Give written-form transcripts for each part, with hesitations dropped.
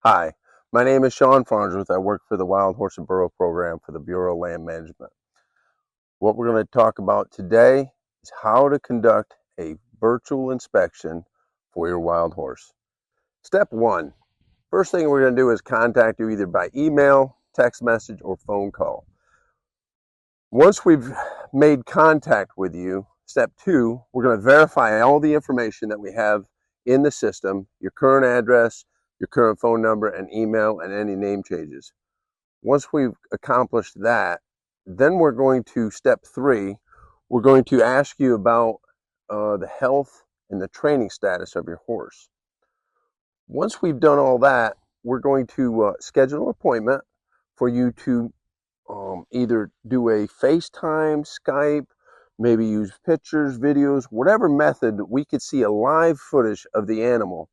Hi, my name is Sean Farnsworth. I work for the Wild Horse and Burro program for the Bureau of Land Management. What we're going to talk about today is how to conduct a virtual inspection for your wild horse. Step one, first thing we're going to do is contact you either by email, text message, or phone call. Once we've made contact with you, step two, we're going to verify all the information that we have in the system, your current address, your current phone number and email, and any name changes. Once we've accomplished that, then we're going to step three. We're going to ask you about the health and the training status of your horse. Once we've done all that, we're going to schedule an appointment for you to either do a FaceTime, Skype, maybe use pictures, videos, whatever method that we could see a live footage of the animal,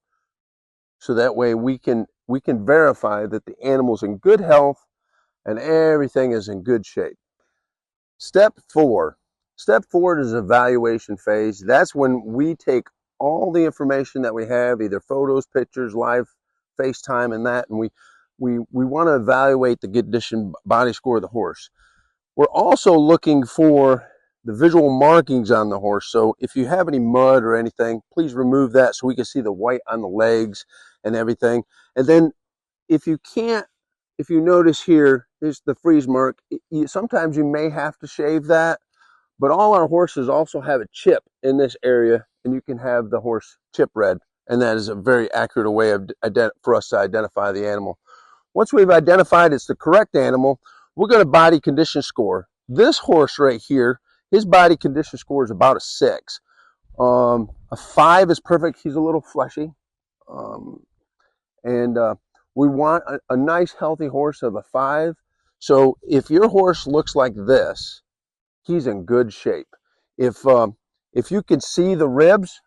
so that way we can verify that the animal's in good health and everything is in good shape. Step four. Step four is evaluation phase. That's when we take all the information that we have, either photos, pictures, live FaceTime, and that, and we want to evaluate the condition body score of the horse. We're also looking for the visual markings on the horse. So if you have any mud or anything, please remove that so we can see the white on the legs and everything. And then if you can't, if you notice here, here's the freeze mark. Sometimes you may have to shave that, but all our horses also have a chip in this area, and you can have the horse chip red, and that is a very accurate way of for us to identify the animal. Once we've identified it's the correct animal, we're going to body condition score. This horse right here, his body condition score is about a 6. A 5 is perfect. He's a little fleshy. And we want a nice healthy horse of a 5. So if your horse looks like this, he's in good shape. If you could see the ribs,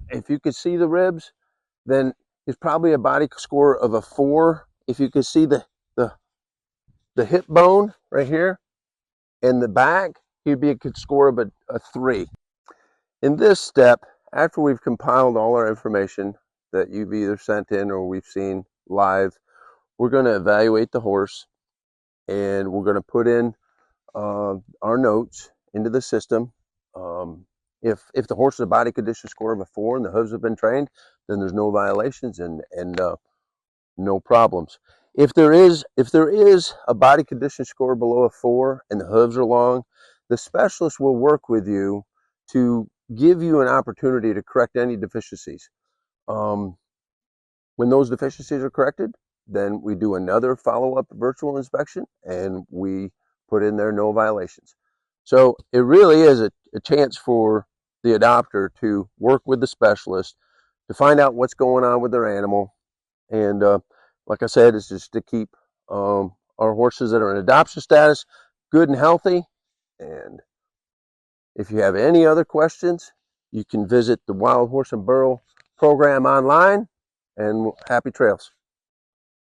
if you could see the ribs, then it's probably a body score of a 4. If you could see the hip bone right here and the back, he'd be a good score of a 3. In this step, after we've compiled all our information that you've either sent in or we've seen live, we're going to evaluate the horse, and we're going to put in our notes into the system. If the horse has a body condition score of a 4 and the hooves have been trained, then there's no violations and no problems. If there is a body condition score below a 4 and the hooves are long, the specialist will work with you to give you an opportunity to correct any deficiencies. When those deficiencies are corrected, then we do another follow-up virtual inspection and we put in there no violations. So it really is a chance for the adopter to work with the specialist to find out what's going on with their animal. And like I said, it's just to keep our horses that are in adoption status good and healthy. And if you have any other questions, you can visit the Wild Horse and Burro program online, and happy trails.